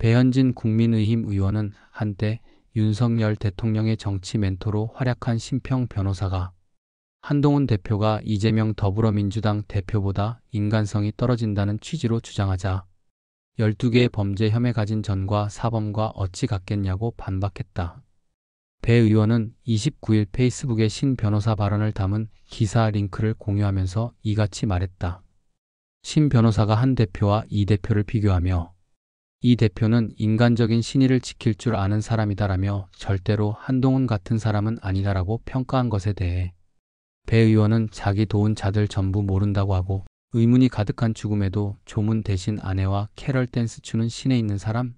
배현진 국민의힘 의원은 한때 윤석열 대통령의 정치 멘토로 활약한 심평 변호사가 한동훈 대표가 이재명 더불어민주당 대표보다 인간성이 떨어진다는 취지로 주장하자 12개의 범죄 혐의 가진 전과 사범과 어찌 같겠냐고 반박했다. 배 의원은 29일 페이스북에 신 변호사 발언을 담은 기사 링크를 공유하면서 이같이 말했다. 신 변호사가 한 대표와 이 대표를 비교하며 이 대표는 인간적인 신의를 지킬 줄 아는 사람이다라며 절대로 한동훈 같은 사람은 아니다라고 평가한 것에 대해 배 의원은 자기 도운 자들 전부 모른다고 하고 의문이 가득한 죽음에도 조문 대신 아내와 캐럴 댄스 추는 신에 있는 사람?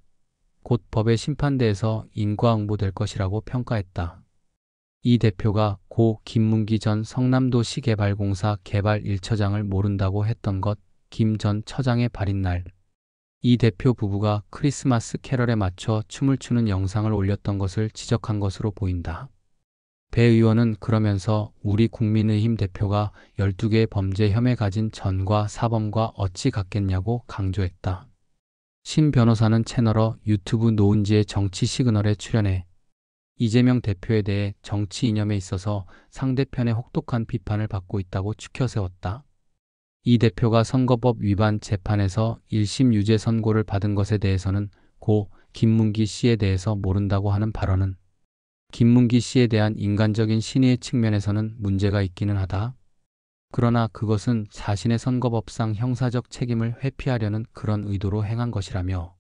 곧 법의 심판대에서 인과응보될 것이라고 평가했다. 이 대표가 고 김문기 전 성남도시개발공사 개발 1처장을 모른다고 했던 것, 김 전 처장의 발인 날 이 대표 부부가 크리스마스 캐럴에 맞춰 춤을 추는 영상을 올렸던 것을 지적한 것으로 보인다. 배 의원은 그러면서 우리 국민의힘 대표가 12개의 범죄 혐의 가진 전과 사범과 어찌 같겠냐고 강조했다. 신 변호사는 채널어 유튜브 노은지의 정치 시그널에 출연해 이재명 대표에 대해 정치 이념에 있어서 상대편의 혹독한 비판을 받고 있다고 추켜 세웠다. 이 대표가 선거법 위반 재판에서 1심 유죄 선고를 받은 것에 대해서는 고 김문기 씨에 대해서 모른다고 하는 발언은 김문기 씨에 대한 인간적인 신의의 측면에서는 문제가 있기는 하다. 그러나 그것은 자신의 선거법상 형사적 책임을 회피하려는 그런 의도로 행한 것이라며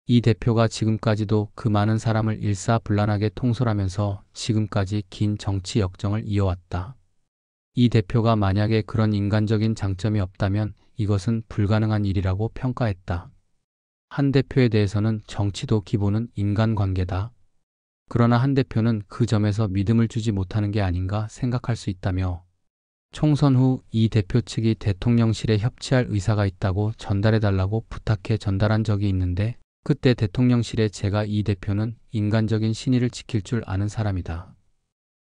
이 대표가 지금까지도 그 많은 사람을 일사불란하게 통솔하면서 지금까지 긴 정치 역정을 이어왔다. 이 대표가 만약에 그런 인간적인 장점이 없다면 이것은 불가능한 일이라고 평가했다. 한 대표에 대해서는 정치도 기본은 인간관계다. 그러나 한 대표는 그 점에서 믿음을 주지 못하는 게 아닌가 생각할 수 있다며 총선 후 이 대표 측이 대통령실에 협치할 의사가 있다고 전달해달라고 부탁해 전달한 적이 있는데 그때 대통령실에 제가 이 대표는 인간적인 신의를 지킬 줄 아는 사람이다.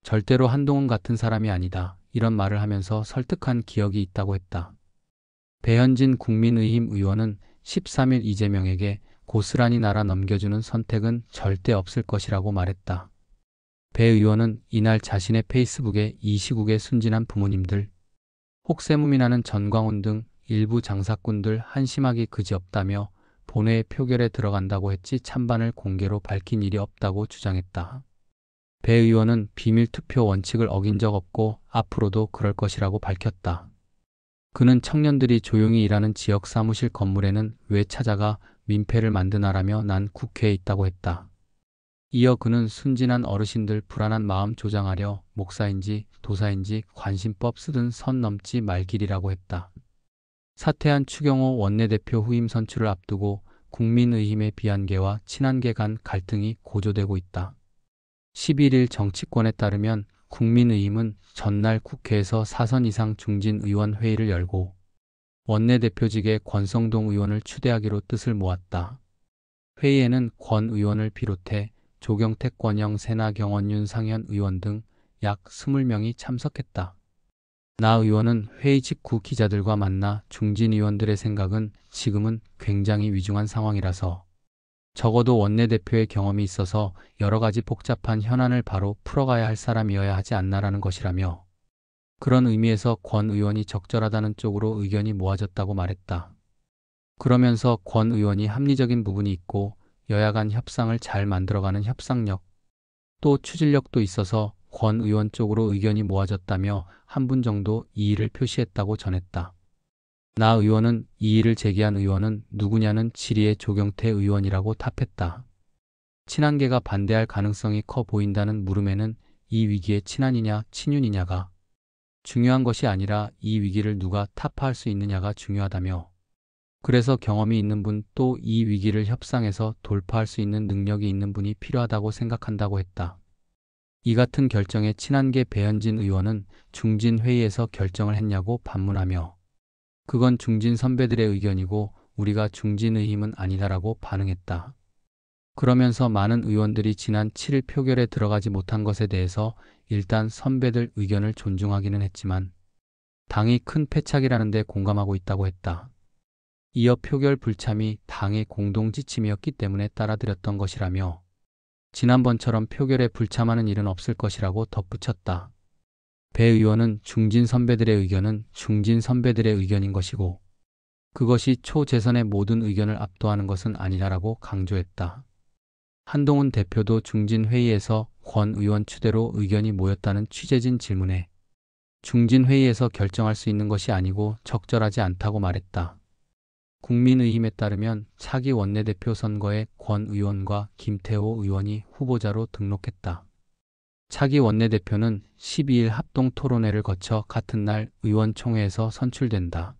절대로 한동훈 같은 사람이 아니다. 이런 말을 하면서 설득한 기억이 있다고 했다. 배현진 국민의힘 의원은 13일 이재명에게 고스란히 나라 넘겨주는 선택은 절대 없을 것이라고 말했다. 배 의원은 이날 자신의 페이스북에 이 시국의 순진한 부모님들, 혹세무민하는 전광훈 등 일부 장사꾼들 한심하기 그지없다며 본회의 표결에 들어간다고 했지 찬반을 공개로 밝힌 일이 없다고 주장했다. 배 의원은 비밀 투표 원칙을 어긴 적 없고 앞으로도 그럴 것이라고 밝혔다. 그는 청년들이 조용히 일하는 지역 사무실 건물에는 왜 찾아가 민폐를 만드나라며 난 국회에 있다고 했다. 이어 그는 순진한 어르신들 불안한 마음 조장하려 목사인지 도사인지 관심법 쓰든 선 넘지 말 길이라고 했다. 사퇴한 추경호 원내대표 후임 선출을 앞두고 국민의힘의 비한계와 친한계 간 갈등이 고조되고 있다. 11일 정치권에 따르면 국민의힘은 전날 국회에서 사선 이상 중진 의원 회의를 열고 원내대표직에 권성동 의원을 추대하기로 뜻을 모았다. 회의에는 권 의원을 비롯해 조경택, 권영, 세나, 경원, 윤상현 의원 등 약 20명이 참석했다. 나 의원은 회의 직후 기자들과 만나 중진 의원들의 생각은 지금은 굉장히 위중한 상황이라서 적어도 원내대표의 경험이 있어서 여러 가지 복잡한 현안을 바로 풀어가야 할 사람이어야 하지 않나라는 것이라며 그런 의미에서 권 의원이 적절하다는 쪽으로 의견이 모아졌다고 말했다. 그러면서 권 의원이 합리적인 부분이 있고 여야 간 협상을 잘 만들어가는 협상력, 또 추진력도 있어서 권 의원 쪽으로 의견이 모아졌다며 한 분 정도 이의를 표시했다고 전했다. 나 의원은 이의를 제기한 의원은 누구냐는 질의의 조경태 의원이라고 답했다. 친한계가 반대할 가능성이 커 보인다는 물음에는 이 위기에 친한이냐 친윤이냐가 중요한 것이 아니라 이 위기를 누가 타파할 수 있느냐가 중요하다며 그래서 경험이 있는 분 또 이 위기를 협상해서 돌파할 수 있는 능력이 있는 분이 필요하다고 생각한다고 했다. 이 같은 결정에 친한계 배현진 의원은 중진 회의에서 결정을 했냐고 반문하며 그건 중진 선배들의 의견이고 우리가 중진의힘은 아니다라고 반응했다. 그러면서 많은 의원들이 지난 7일 표결에 들어가지 못한 것에 대해서 일단 선배들 의견을 존중하기는 했지만 당이 큰 패착이라는 데 공감하고 있다고 했다. 이어 표결 불참이 당의 공동 지침이었기 때문에 따라드렸던 것이라며 지난번처럼 표결에 불참하는 일은 없을 것이라고 덧붙였다. 배 의원은 중진 선배들의 의견은 중진 선배들의 의견인 것이고 그것이 초재선의 모든 의견을 압도하는 것은 아니라고 강조했다. 한동훈 대표도 중진 회의에서 권 의원 추대로 의견이 모였다는 취재진 질문에 중진 회의에서 결정할 수 있는 것이 아니고 적절하지 않다고 말했다. 국민의힘에 따르면 차기 원내대표 선거에 권 의원과 김태호 의원이 후보자로 등록했다. 차기 원내대표는 12일 합동 토론회를 거쳐 같은 날 의원총회에서 선출된다.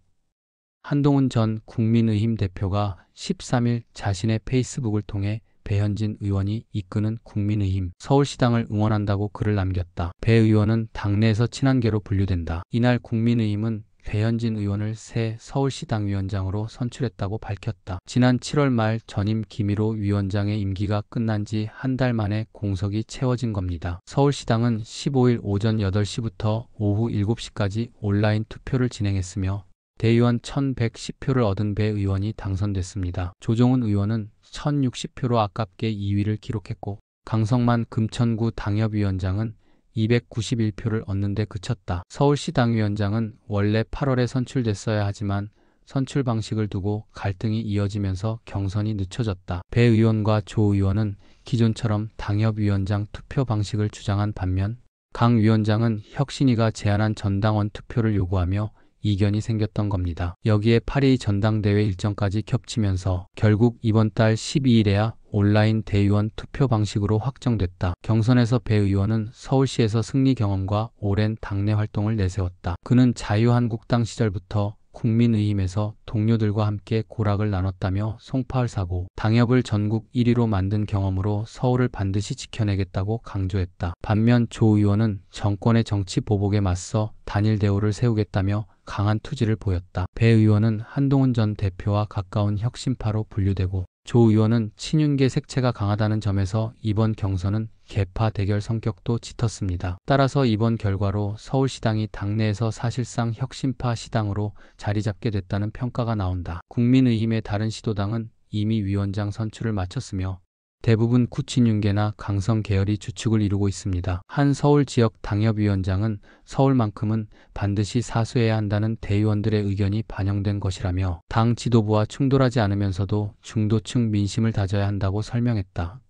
한동훈 전 국민의힘 대표가 13일 자신의 페이스북을 통해 배현진 의원이 이끄는 국민의힘 서울시당을 응원한다고 글을 남겼다. 배 의원은 당내에서 친한계로 분류된다. 이날 국민의힘은 배현진 의원을 새 서울시당 위원장으로 선출했다고 밝혔다. 지난 7월 말 전임 김일호 위원장의 임기가 끝난 지 한 달 만에 공석이 채워진 겁니다. 서울시당은 15일 오전 8시부터 오후 7시까지 온라인 투표를 진행했으며 대의원 1110표를 얻은 배 의원이 당선됐습니다. 조종훈 의원은 1060표로 아깝게 2위를 기록했고 강성만 금천구 당협위원장은 291표를 얻는 데 그쳤다. 서울시당위원장은 원래 8월에 선출됐어야 하지만 선출 방식을 두고 갈등이 이어지면서 경선이 늦춰졌다. 배 의원과 조 의원은 기존처럼 당협위원장 투표 방식을 주장한 반면 강 위원장은 혁신위가 제안한 전당원 투표를 요구하며 이견이 생겼던 겁니다. 여기에 8.2 전당대회 일정까지 겹치면서 결국 이번 달 12일에야 온라인 대의원 투표 방식으로 확정됐다. 경선에서 배 의원은 서울시에서 승리 경험과 오랜 당내 활동을 내세웠다. 그는 자유한국당 시절부터 국민의힘에서 동료들과 함께 고락을 나눴다며 송파을 사고 당협을 전국 1위로 만든 경험으로 서울을 반드시 지켜내겠다고 강조했다. 반면 조 의원은 정권의 정치 보복에 맞서 단일 대우를 세우겠다며 강한 투지를 보였다. 배 의원은 한동훈 전 대표와 가까운 혁신파로 분류되고 조 의원은 친윤계 색채가 강하다는 점에서 이번 경선은 계파 대결 성격도 짙었습니다. 따라서 이번 결과로 서울시당이 당내에서 사실상 혁신파 시당으로 자리 잡게 됐다는 평가가 나온다. 국민의힘의 다른 시도당은 이미 위원장 선출을 마쳤으며 대부분 구친윤계나 강성 계열이 주축을 이루고 있습니다. 한 서울 지역 당협위원장은 서울만큼은 반드시 사수해야 한다는 대의원들의 의견이 반영된 것이라며 당 지도부와 충돌하지 않으면서도 중도층 민심을 다져야 한다고 설명했다.